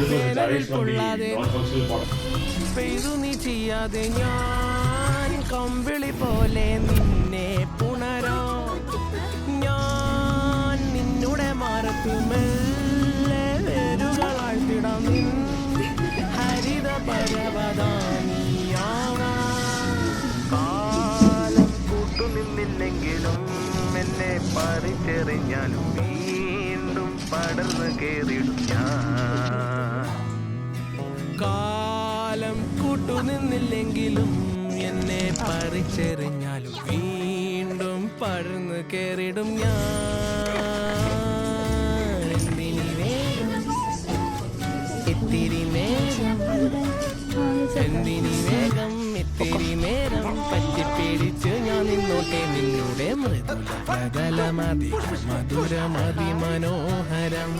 വേനലിൽ കൊള്ളാതെ പെയ്തു നീ ചെയ്യാതെ ഞാൻ കമ്പിളി പോലെ നിന്നെ പുണരോ ഞാൻ നിന്നുടെ മാറത്തു മെല്ലെ വേരുകളാഴ്ത്തിടാം നിൻ ഹരിത പരവതാനിയാവാം കാലം കൂട്ടുനിന്നില്ലെങ്കിലും എന്നെ പറിച്ചെറിഞ്ഞാലും വീണ്ടും പടർന്നു കേറിടും ഞാൻ കാലം കൂട്ടുനിന്നില്ലെങ്കിലും എന്നെ പറിച്ചെറിഞ്ഞാലും വീണ്ടും പടർന്നു കേറിടും ഞാൻ എന്തിനി വേഗം ഇത്തിരി നേരം എന്തിനി വേഗം ഇത്തിരി നേരം പറ്റിപ്പിടിച്ച് ഞാൻ നിന്നോട്ടെ നിന്നുടെ മൃദുല പ്രതലമതി മധുരമതി മനോഹരം